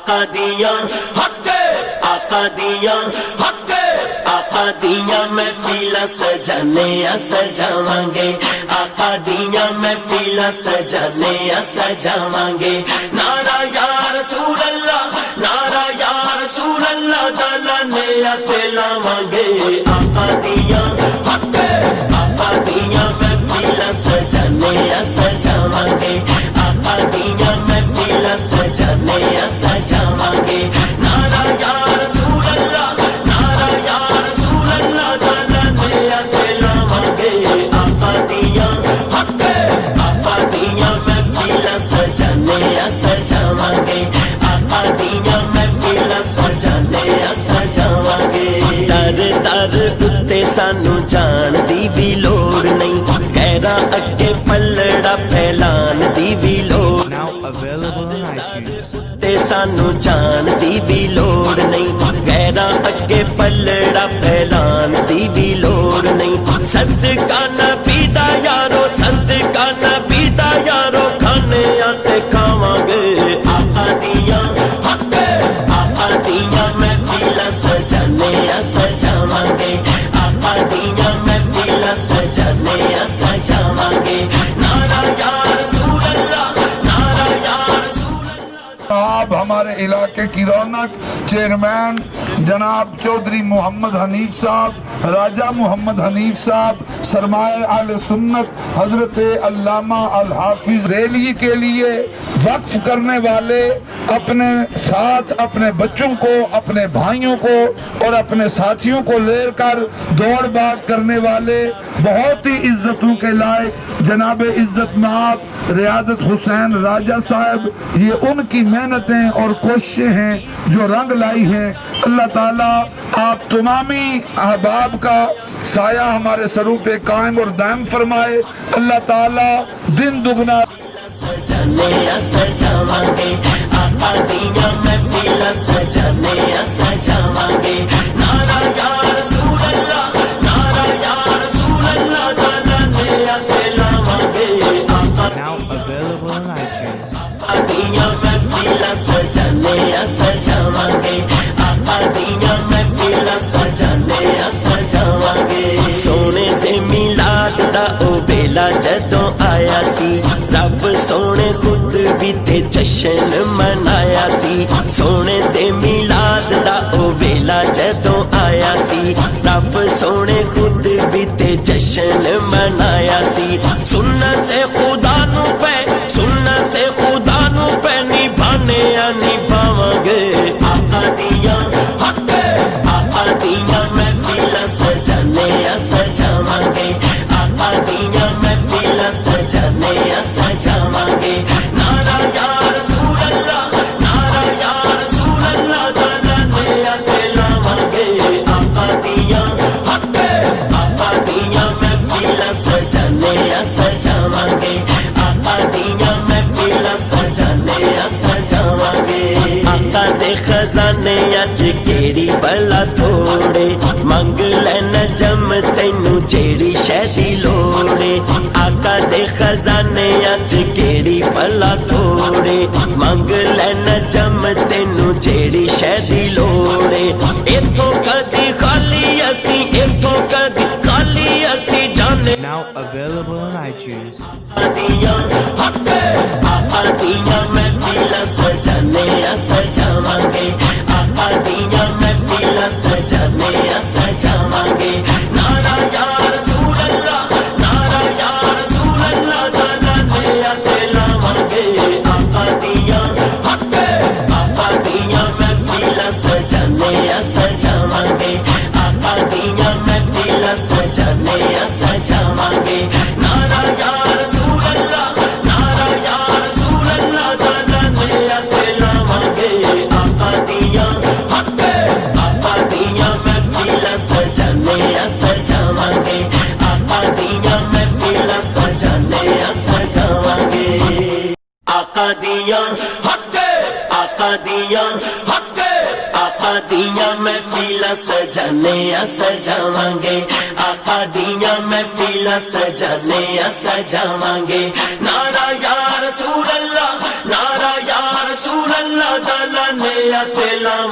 آقا دیاں حق آقا دیاں حق آقا دیاں محفلاں سجانے سجاواں گے آقا دیاں محفلاں سجانے سجاواں گے نعرہ یا رسول اللہ نعرہ یا رسول اللہ دا لانے تے لاواں گے آقا دیاں حق آقا دیاں محفلاں سجانے سجاواں گے آقا دیاں محفلاں سجانے سجاواں گے نعرہ یا رسول اللہ نعرہ یا رسول اللہ دا لانے تے لاواں گے آقا دیاں حق آقا دیاں محفلاں سجانے سجاواں گے آقا دیاں محفلاں سجانے سجاواں گے در در اتے سانو جان دی بھی لوڑ نہیں غیراں اگے پلڑا پھیلان دی بھی لوڑ Now available on iTunes. تے سانو جان دی بھی لوڑ نہیں غیراں اگے پلڑا پھیلان دی بھی لوڑ نہیں صدقہ نبی دا یارو صدقہ نبی دا یارو کھانے آتے کھاواں گے آقا دیاں حق آقا دیاں محفلاں سجانے سجاواں گے آقا دیاں محفلاں سجانے سجاواں گے نعرہ یا رسول اللہ نعرہ یا رسول اللہ آپ ہمارے علاقے کی رونق چیئرمین جناب چودھری محمد حنیف صاحب راجہ محمد حنیف صاحب سرمایہ اہل سنت حضرت علامہ الحافظ ریلی کے لیے وقف کرنے والے اپنے ساتھ اپنے بچوں کو اپنے بھائیوں کو اور اپنے ساتھیوں کو لے کر دوڑ بھاگ کرنے والے بہت ہی عزتوں کے لائق جناب عزت مآب ریاضت حسین راجہ صاحب یہ ان کی محنتیں اور کوششیں ہیں جو رنگ لائی ہیں اللہ تعالیٰ آپ تمامی احباب کا سایہ ہمارے سروں پہ قائم اور دائم فرمائے اللہ تعالیٰ دن دگنا سجانے سجاواں گے آقا دیاں محفلاں سجانے سجاواں گے نعرہ یا رسول اللہ نعرہ یا رسول اللہ دا لانے تے لاواں گے آقا Now available on iTunes. دیاں محفلاں سجانے سجاواں گے آقا دیاں محفلاں سجانے سجاواں گے سونے دے میلاد دا او بیلا جدوں آیا سی رب سونے خود بھی تے جشن منایا سی سونے دے میلاد دا او بیلا جدوں آیا سی رب سونے خود بھی تے جشن منایا سی سنت خدا نو پہ سنت خدا نو پہ نبھانے نبھاواں گے آقا دیاں حق آقا دیاں محفلاں سجانے سجاواں گے آقا دیاں محفلاں سجانے سجاواں گے نعرہ یا رسول اللہ نعرہ یا رسول اللہ دا لانے تے لاواں گے آقا دیاں حق آقا دیاں محفلاں سجانے سجاواں گے آقا دیاں محفلاں سجانے سجاواں گے آقا دے خزانے اچ کیڑی بلا تھوڑے منگ لین جم تینوں جیڑی شے دی لوڑے آقا دے خزانے اچ کیڑی بلا تھوڑے منگ لین جم تینوں جیڑی شے دی لوڑے ایتھوں کدی خالی اسی ایتھوں کدی خالی اسی جانے Now available on iTunes. دیاں حق آقا دیاں محفلاں سجانے سجاواں گے آقا دیاں محفلاں سجانے سجاواں گے نعرہ یا رسول اللہ نعرہ یا رسول اللہ دا لانے تے لاواں گے آقا دیاں حق آقا دیاں محفلاں سجانے سجاواں گے آقا دیاں محفلاں سجانے سجاواں گے نعرہ یا رسول اللہ نعرہ یا رسول اللہ دا لانے تے لاواں گے آقا دیاں حق آقا دیاں محفلاں سجانے سجاواں گے آقا دیاں محفلاں سجانے سجاواں گے آقا دیاں حق آقا دیاں حق آقا دیاں محفلاں سجانے سجاواں گے آقا دیاں محفلاں سجانے سجاواں گے نعرہ یا رسول اللہ نعرہ یا رسول اللہ دا لانے ਲਿਆ ਤੇ ਲਾਵਾਂ